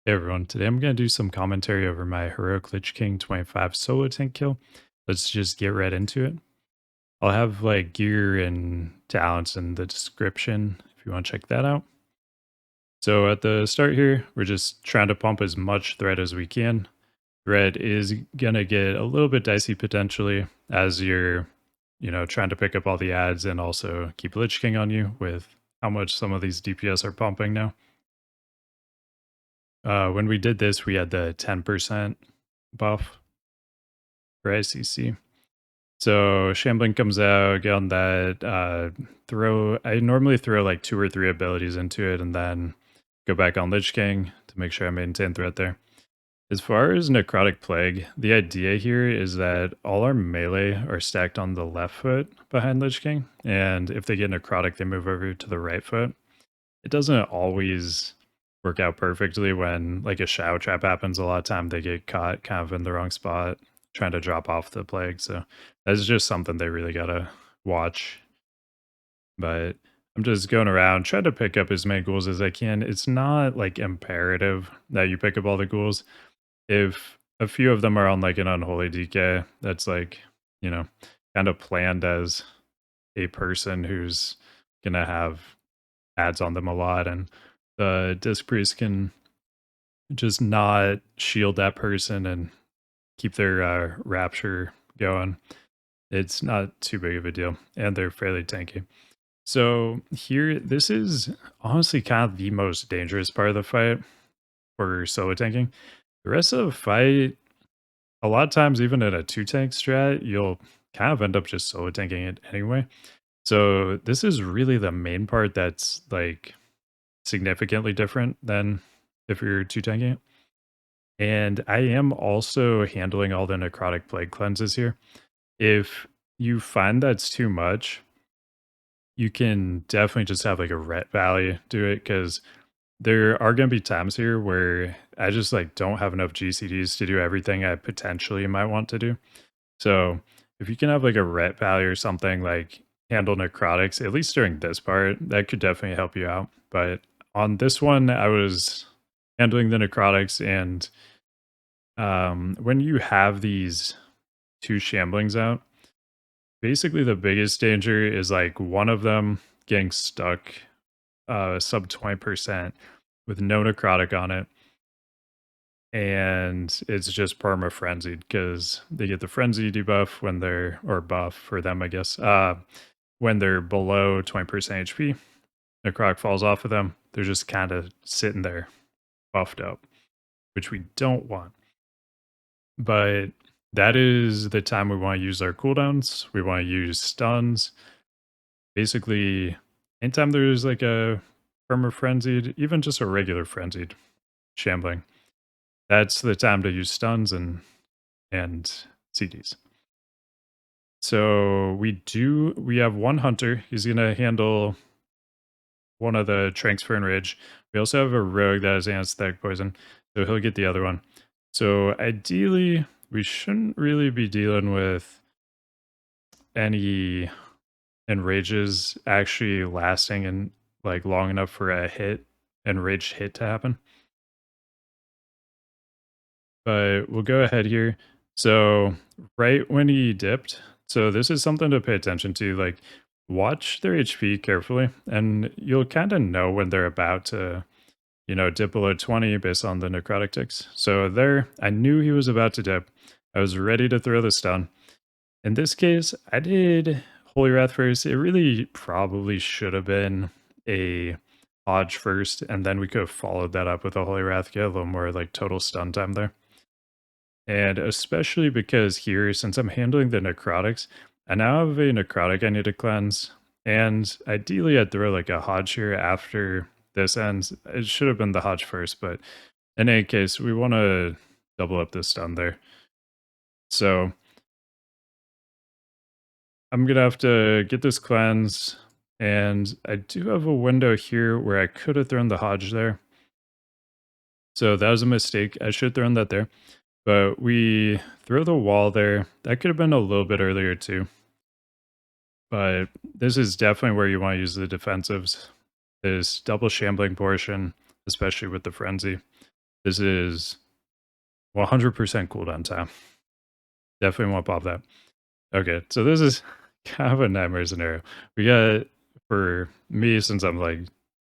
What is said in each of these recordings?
Hey everyone, today I'm going to do some commentary over my Heroic Lich King 25 solo tank kill. Let's just get right into it. I'll have like gear and talents in the description if you want to check that out. So at the start here, we're just trying to pump as much thread as we can. Thread is going to get a little bit dicey potentially as you're, trying to pick up all the ads and also keep Lich King on you with how much some of these DPS are pumping now. When we did this, we had the 10% buff for ICC. So Shambling comes out, get on that, I normally throw like 2 or 3 abilities into it and then go back on Lich King to make sure I maintain threat there. As far as Necrotic Plague, the idea here is that all our melee are stacked on the left foot behind Lich King, and if they get Necrotic, they move over to the right foot. It doesn't always work out perfectly when like a shadow trap happens. A lot of time they get caught kind of in the wrong spot trying to drop off the plague. So that's just something they really gotta watch. But I'm just going around trying to pick up as many ghouls as I can. It's not like imperative that you pick up all the ghouls. If a few of them are on like an unholy DK, that's like, you know, kind of planned as a person who's gonna have ads on them a lot, and the disc priest can just not shield that person and keep their rapture going. It's not too big of a deal, and they're fairly tanky. So here, this is honestly kind of the most dangerous part of the fight for solo tanking. The rest of the fight, a lot of times, even in a 2-tank strat, you'll kind of end up just solo tanking it anyway. So this is really the main part that's like significantly different than if you're 2-tanking it. And I am also handling all the necrotic plague cleanses here. If you find that's too much, you can definitely just have like a ret value do it, because there are going to be times here where I just like don't have enough GCDs to do everything I potentially might want to do. So if you can have like a ret value or something like handle necrotics, at least during this part, that could definitely help you out. But on this one, I was handling the necrotics, and when you have these 2 shamblings out, basically the biggest danger is like one of them getting stuck sub 20% with no necrotic on it, and it's just perma frenzied because they get the frenzy debuff when they're, or buff for them, I guess, when they're below 20% HP. Necrotic falls off of them, they're just kind of sitting there buffed up, which we don't want. But that is the time we want to use our cooldowns. We want to use stuns. Basically, anytime there's like a perma frenzied, even just a regular frenzied shambling, that's the time to use stuns and CDs. So we have one hunter. He's gonna handle one of the transfer and rage. We also have a rogue that has anesthetic poison, so he'll get the other one. So ideally, we shouldn't really be dealing with any enrages actually lasting and like long enough for a hit, enraged hit to happen. But we'll go ahead here. So right when he dipped, so this is something to pay attention to. Like, watch their HP carefully, and you'll kind of know when they're about to, dip below 20 based on the necrotic ticks. So there, I knew he was about to dip. I was ready to throw the stun. In this case, I did Holy Wrath first. It really probably should have been a Hodge first, and then we could have followed that up with a Holy Wrath, get a little more like total stun time there. And especially because here, since I'm handling the necrotics, I now have a necrotic I need to cleanse. And ideally, I'd throw like a Hodge here after this ends. It should have been the Hodge first, but in any case, we want to double up this stun there. So I'm going to have to get this cleanse. And I do have a window here where I could have thrown the Hodge there. So that was a mistake. I should have thrown that there. But we throw the wall there. That could have been a little bit earlier too. But this is definitely where you want to use the defensives. This double shambling portion, especially with the frenzy. This is 100% cooldown time. Definitely won't pop that. Okay, so this is kind of a nightmare scenario. We got, for me, since I'm like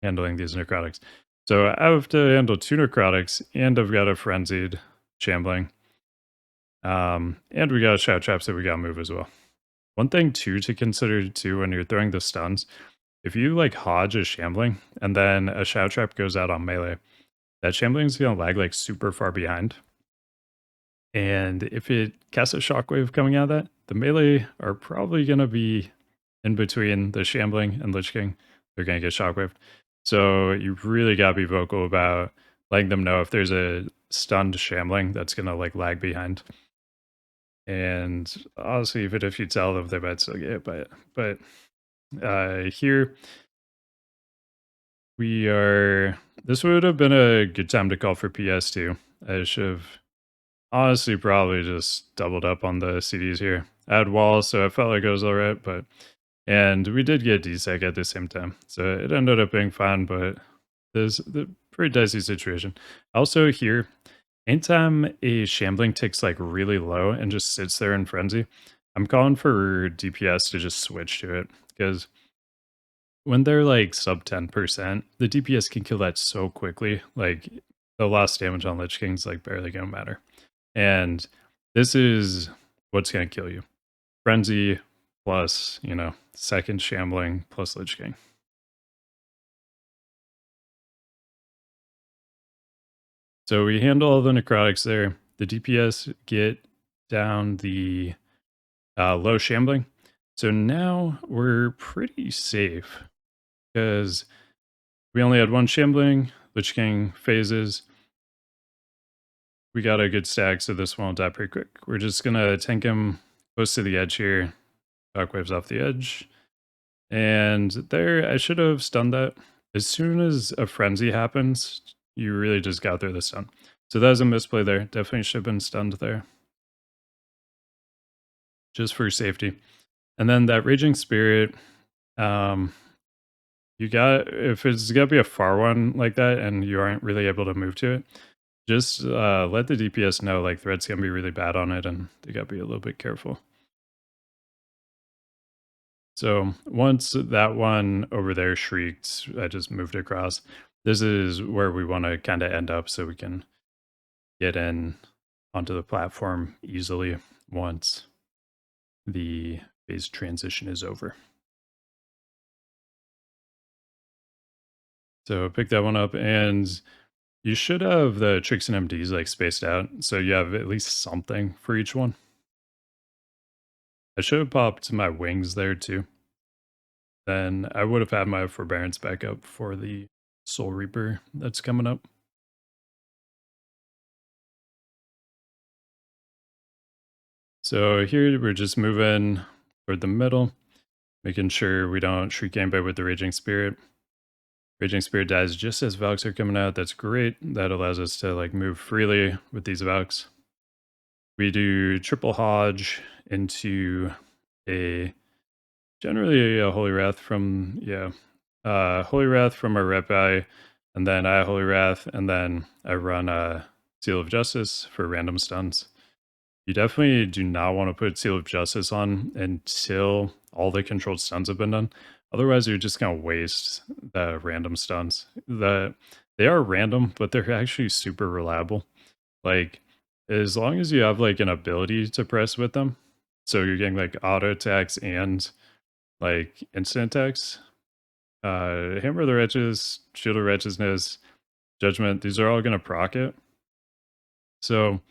handling these necrotics. So I have to handle 2 necrotics, and I've got a frenzied shambling. And we got shout traps that we gotta move as well. One thing too to consider too when you're throwing the stuns, if you like hodge a shambling and then a shout trap goes out on melee, that shambling is gonna lag like super far behind. And if it casts a shockwave coming out of that, the melee are probably gonna be in between the shambling and Lich King. They're gonna get shockwaved. So you really gotta be vocal about letting them know if there's a stunned shambling that's gonna like lag behind. And honestly, even if you tell them, they might still get hit by it. But here we are. This would have been a good time to call for PS2. I should have honestly probably just doubled up on the CDs here. I had walls, so I felt like it was all right. But and we did get DSEC at the same time, so it ended up being fine. But there's the pretty dicey situation. Also here, anytime a shambling ticks like really low and just sits there in frenzy, I'm calling for DPS to just switch to it because when they're like sub 10%, the DPS can kill that so quickly. Like the lost damage on Lich King's like barely gonna matter. And this is what's gonna kill you. Frenzy plus, second shambling plus Lich King. So we handle all the necrotics there. The DPS get down the low shambling. So now we're pretty safe because we only had 1 shambling, Lich King phases. We got a good stack, so this won't die pretty quick. We're just gonna tank him close to the edge here. Shockwaves off the edge. And there, I should have stunned that. As soon as a frenzy happens, you really just got through the stun. So that was a misplay there. Definitely should have been stunned there. Just for safety. And then that Raging Spirit, you got, if it's gonna be a far one like that and you aren't really able to move to it, just let the DPS know like threats can be really bad on it and they gotta be a little bit careful. So once that one over there shrieked, I just moved across. This is where we want to kind of end up so we can get in onto the platform easily once the phase transition is over. So pick that one up, and you should have the tricks and MDs like spaced out, so you have at least something for each one. I should have popped my wings there too. Then I would have had my forbearance back up for the Soul Reaper that's coming up. So here we're just moving toward the middle, making sure we don't shriek anybody with the Raging Spirit. Raging Spirit dies just as Valks are coming out. That's great. That allows us to like move freely with these Valks. We do triple Hodge into a generally a Holy Wrath from Holy Wrath from our rep eye, and then I Holy Wrath, and then I run a Seal of Justice for random stuns. You definitely do not want to put Seal of Justice on until all the controlled stuns have been done. Otherwise, you're just going to waste the random stuns. They are random, but they're actually super reliable. Like, as long as you have like an ability to press with them, so you're getting like auto attacks and like instant attacks, Hammer of the Wretches, Shield of Wretchedness, Judgment, these are all going to proc it. So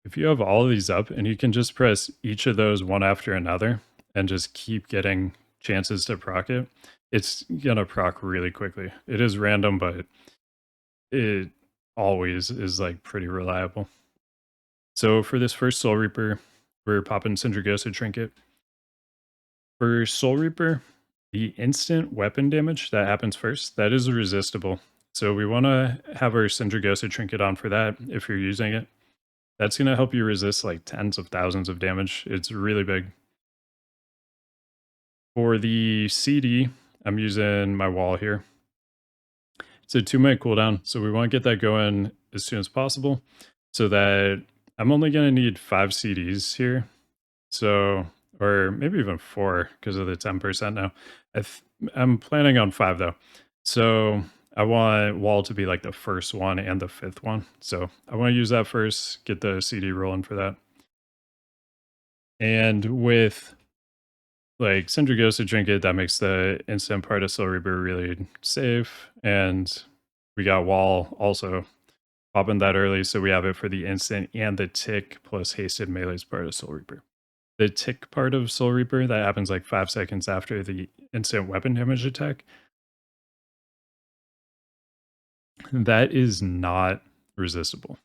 if you have all of these up and you can just press each of those one after another and just keep getting chances to proc it, it's going to proc really quickly. It is random, but it always is like pretty reliable. So for this first Soul Reaper, we're popping Syndragosa Trinket. For Soul Reaper, the instant weapon damage that happens first, that is resistible. So we want to have our Syndragosa Trinket on for that if you're using it. That's going to help you resist like tens of thousands of damage. It's really big. For the CD, I'm using my wall here. It's a 2-minute cooldown, so we want to get that going as soon as possible so that I'm only going to need 5 CDs here. So, or maybe even 4 because of the 10% now. I'm planning on 5 though. So I want wall to be like the first one and the 5th one. So I want to use that first, get the CD rolling for that. And with like Sindri Ghosted Trinket, that makes the instant part of Soul Reaper really safe. And we got wall also popping that early, so we have it for the instant and the tick plus hasted melee's part of Soul Reaper. The tick part of Soul Reaper that happens like 5 seconds after the instant weapon damage attack, that is not resistible.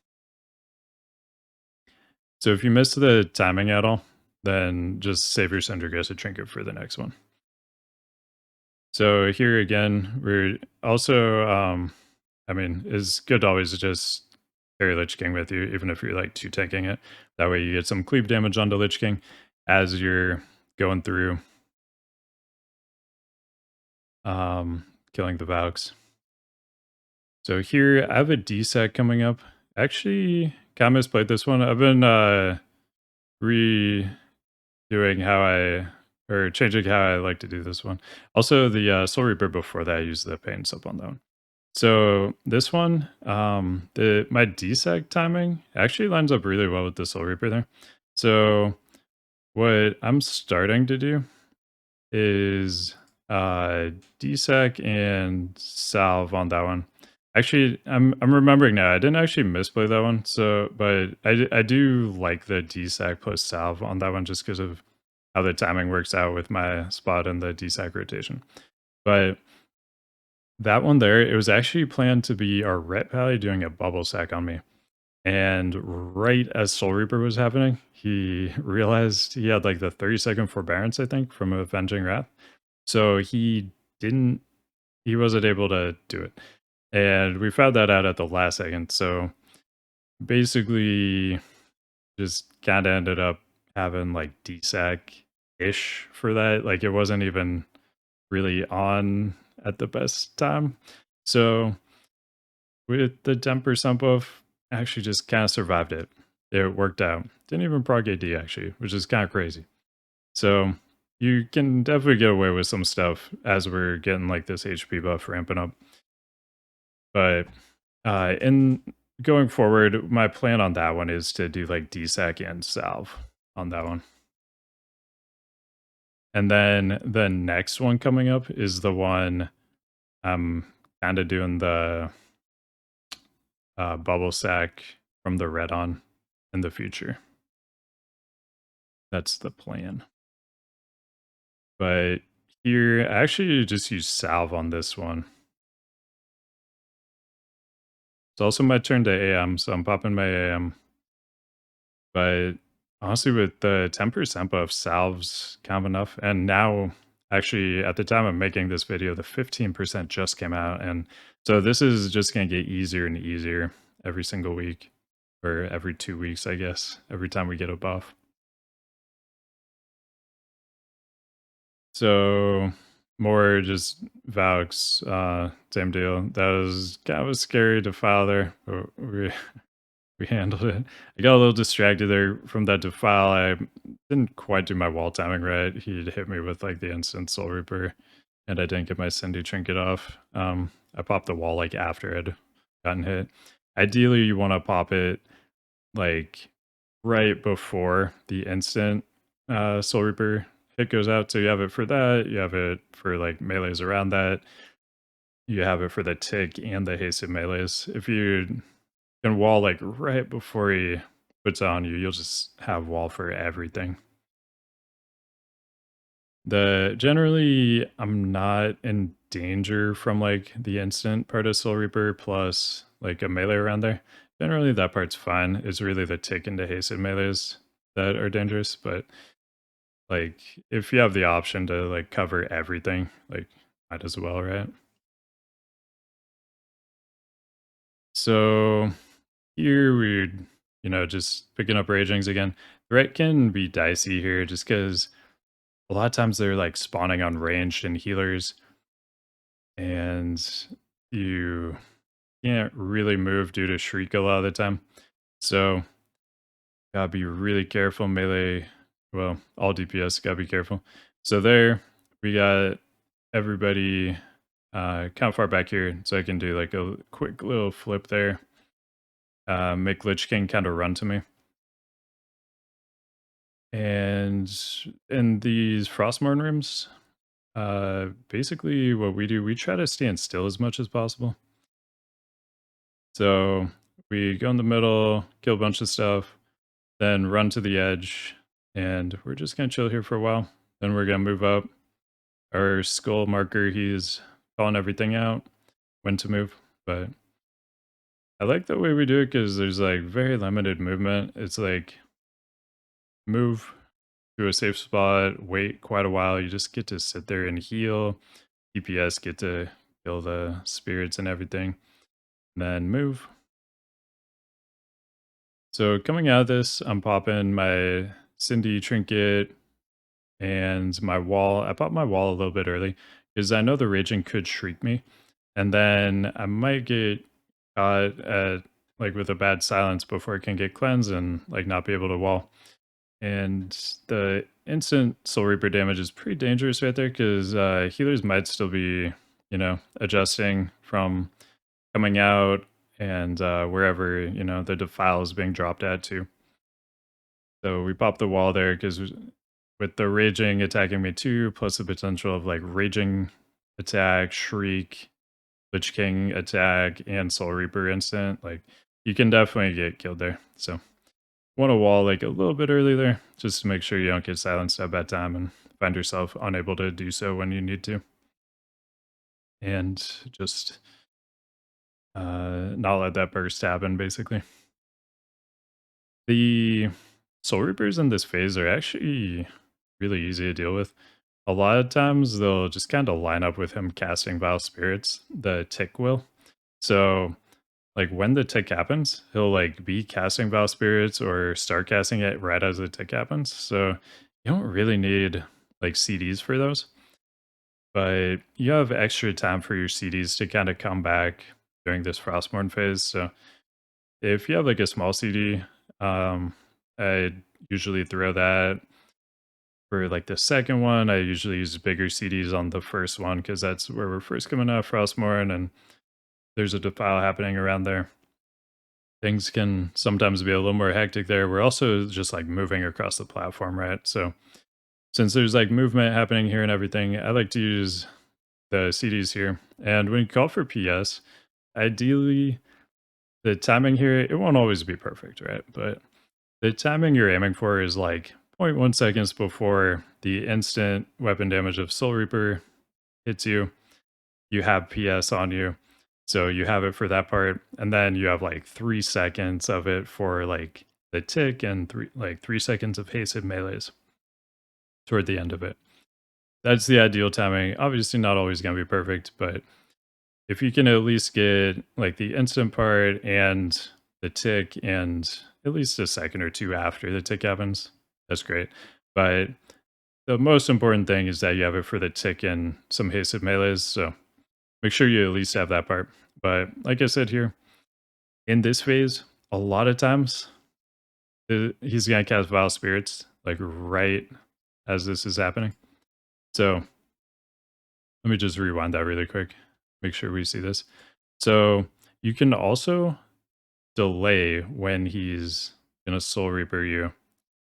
So if you miss the timing at all, then just save your Sindri Ghosted Trinket for the next one. So here again, we're also, I mean, it's good to always just carry Lich King with you, even if you're like 2-tanking it. That way you get some cleave damage onto Lich King as you're going through killing the Valks. So here I have a D-set coming up. Actually, kind of misplayed this one. I've been redoing how or changing how I like to do this one. Also, the Soul Reaper before that, I used the Pain Sub on that one. So this one, my DSEC timing actually lines up really well with the Soul Reaper there. So what I'm starting to do is DSEC and salve on that one. Actually, I'm remembering now. I didn't actually misplay that one. So, but I do like the DSEC plus salve on that one just because of how the timing works out with my spot and the DSEC rotation. But that one there, it was actually planned to be our Ret Pally doing a bubble sack on me. And right as Soul Reaper was happening, he realized he had like the 30-second forbearance, I think, from Avenging Wrath. So he wasn't able to do it. And we found that out at the last second. So basically just kind of ended up having like DSAC-ish for that. Like it wasn't even really on at the best time. So with the 10% buff, I actually just kind of survived it. It worked out. Didn't even prog AD actually, which is kind of crazy. So you can definitely get away with some stuff as we're getting like this HP buff ramping up. But in going forward, my plan on that one is to do like DSAC and salve on that one. And then the next one coming up is the one I'm kind of doing the bubble sack from the red on in the future. That's the plan. But here, I actually just use salve on this one. It's also my turn to AM, so I'm popping my AM. But honestly, with the 10% buff, salve's kind of enough. And now, actually, at the time of making this video, the 15% just came out. And so this is just going to get easier and easier every single week. Or every 2 weeks, I guess, every time we get a buff. So more just Valks, same deal. That was kind of scary to file there, but we handled it. I got a little distracted there from that defile. I didn't quite do my wall timing right. He'd hit me with like the instant Soul Reaper, and I didn't get my Cindy trinket off. I popped the wall like after I'd gotten hit. Ideally, you want to pop it like right before the instant Soul Reaper hit goes out. So you have it for that. You have it for like melees around that. You have it for the tick and the hasted melees. If you can wall like right before he puts on you, you'll just have wall for everything. Generally, I'm not in danger from like the instant part of Soul Reaper plus like a melee around there. Generally, that part's fine. It's really the tick into hasted melees that are dangerous. But like, if you have the option to like cover everything, like might as well, right? So here we're, just picking up Ragings again. Threat can be dicey here just because a lot of times they're like spawning on ranged and healers. And you can't really move due to shriek a lot of the time. So gotta be really careful. Melee, well, all DPS gotta be careful. So there we got everybody kind of far back here, so I can do like a quick little flip there. Make Lich King kind of run to me. And in these Frostmourne rooms, basically what we do, we try to stand still as much as possible. So we go in the middle, kill a bunch of stuff, then run to the edge, and we're just gonna chill here for a while. Then we're gonna move up. Our skull marker, he's calling everything out when to move, but I like the way we do it because there's like very limited movement. It's like move to a safe spot, wait quite a while. You just get to sit there and heal. DPS get to kill the spirits and everything, then move. So coming out of this, I'm popping my Cindy trinket and my wall. I popped my wall a little bit early because I know the raging could shriek me, and then I might get caught at like with a bad silence before it can get cleansed and like not be able to wall. And the instant Soul Reaper damage is pretty dangerous right there because healers might still be, adjusting from coming out and wherever, the defile is being dropped at too. So we pop the wall there because with the raging attacking me too, plus the potential of like raging attack, shriek, Lich King attack, and Soul Reaper instant, like you can definitely get killed there. So want to wall like a little bit early there, just to make sure you don't get silenced at bad time and find yourself unable to do so when you need to. And just not let that burst happen, basically. The Soul Reapers in this phase are actually really easy to deal with. A lot of times they'll just kind of line up with him casting Vile Spirits, the tick will. So like when the tick happens, he'll like be casting Vile Spirits or start casting it right as the tick happens. So you don't really need like CDs for those, but you have extra time for your CDs to kind of come back during this Frostmourne phase. So if you have like a small CD, I usually throw that for like the second one. I usually use bigger CDs on the first one because that's where we're first coming out of Frostmourne and there's a defile happening around there. Things can sometimes be a little more hectic there. We're also just like moving across the platform, right? So since there's like movement happening here and everything, I like to use the CDs here. And when you call for PS, ideally the timing here, it won't always be perfect, right? But the timing you're aiming for is like zero point 0.1 seconds before the instant weapon damage of Soul Reaper hits you. You have PS on you. So you have it for that part. And then you have like 3 seconds of it for like the tick and 3 seconds of hasted melees toward the end of it. That's the ideal timing. Obviously not always gonna be perfect, but if you can at least get like the instant part and the tick and at least a second or two after the tick happens, that's great. But the most important thing is that you have it for the tick and some hasted melees. So make sure you at least have that part. But like I said here, in this phase, a lot of times he's gonna cast Vile Spirits like right as this is happening. So let me just rewind that really quick. Make sure we see this. So you can also delay when he's gonna Soul Reaper you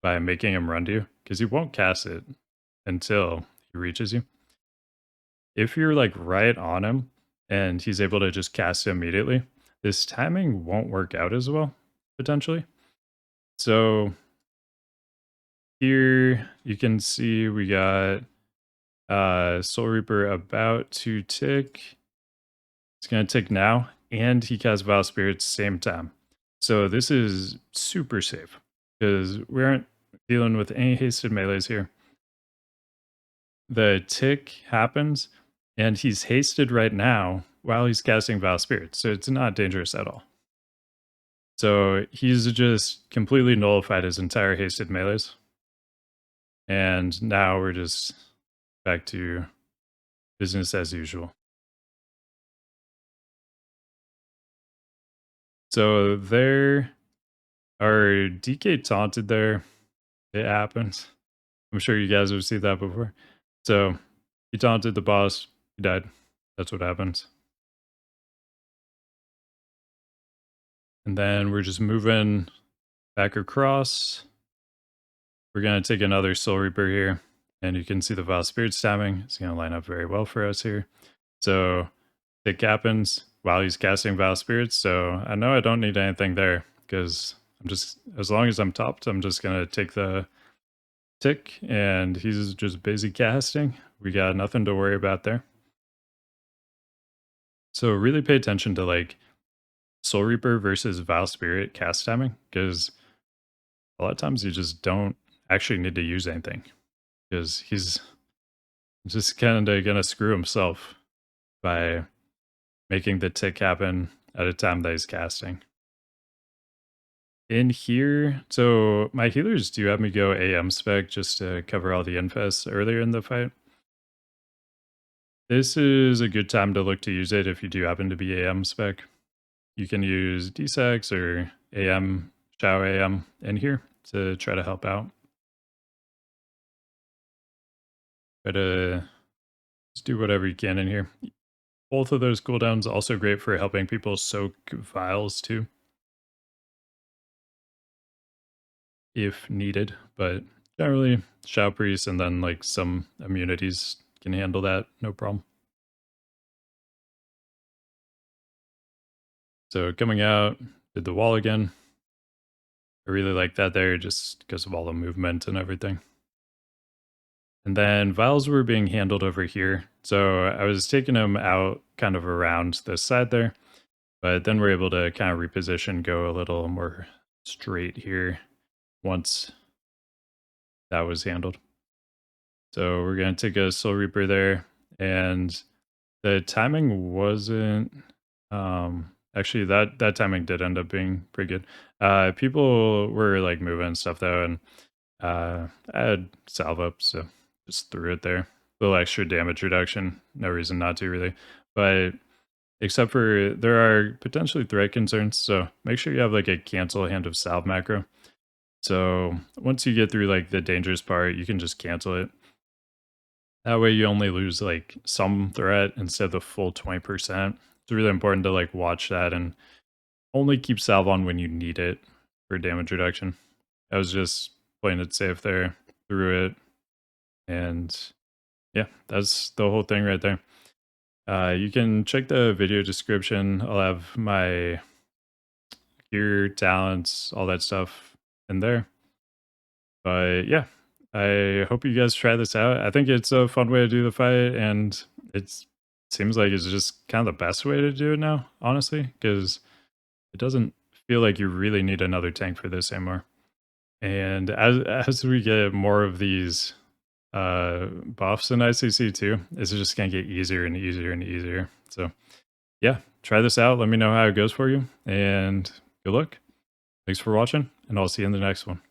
by making him run to you because he won't cast it until he reaches you. If you're like right on him and he's able to just cast it immediately, this timing won't work out as well, potentially. So here you can see we got Soul Reaper about to tick. It's gonna tick now, and he casts Vile Spirits same time. So this is super safe because we aren't dealing with any hasted melees here. The tick happens, and he's hasted right now while he's casting Vile Spirits, so it's not dangerous at all. So he's just completely nullified his entire hasted melees. And now we're just back to business as usual. So there are DK taunted there. It happens. I'm sure you guys have seen that before. So he taunted the boss. He died. That's what happens. And then we're just moving back across. We're going to take another Soul Reaper here. And you can see the Vile Spirit stabbing. It's going to line up very well for us here. So tick happens while he's casting Vile Spirits. So I know I don't need anything there because I'm just, as long as I'm topped, I'm just going to take the tick and he's just busy casting. We got nothing to worry about there. So really pay attention to like Soul Reaper versus Vile Spirit cast timing because a lot of times you just don't actually need to use anything because he's just kind of going to screw himself by making the tick happen at a time that he's casting. In here, so my healers do have me go AM spec just to cover all the infests earlier in the fight. This is a good time to look to use it if you do happen to be AM spec. You can use DSEX or AM, Shao AM in here to try to help out. Try to just do whatever you can in here. Both of those cooldowns also great for helping people soak vials too, if needed. But generally, Shao Priest and then like some immunities can handle that, no problem. So coming out, did the wall again. I really like that there just because of all the movement and everything. And then vials were being handled over here. So I was taking them out kind of around this side there. But then we're able to kind of reposition, go a little more straight here once that was handled. So we're going to take a Soul Reaper there. And the timing wasn't... actually, that timing did end up being pretty good. People were like moving stuff though, and I had salve up, so just threw it there. A little extra damage reduction. No reason not to really. But except for there are potentially threat concerns, so make sure you have like a cancel Hand of Salve macro. So once you get through like the dangerous part, you can just cancel it. That way you only lose like some threat instead of the full 20%. It's really important to like watch that and only keep salve on when you need it for damage reduction. I was just playing it safe there, threw it, and yeah, that's the whole thing right there. You can check the video description. I'll have my gear, talents, all that stuff in there. But yeah, I hope you guys try this out. I think it's a fun way to do the fight, and it seems like it's just kind of the best way to do it now, honestly, because it doesn't feel like you really need another tank for this anymore. And as we get more of these buffs in ICC too, it's just gonna get easier and easier and easier. So yeah, try this out. Let me know how it goes for you, and good luck. Thanks for watching, and I'll see you in the next one.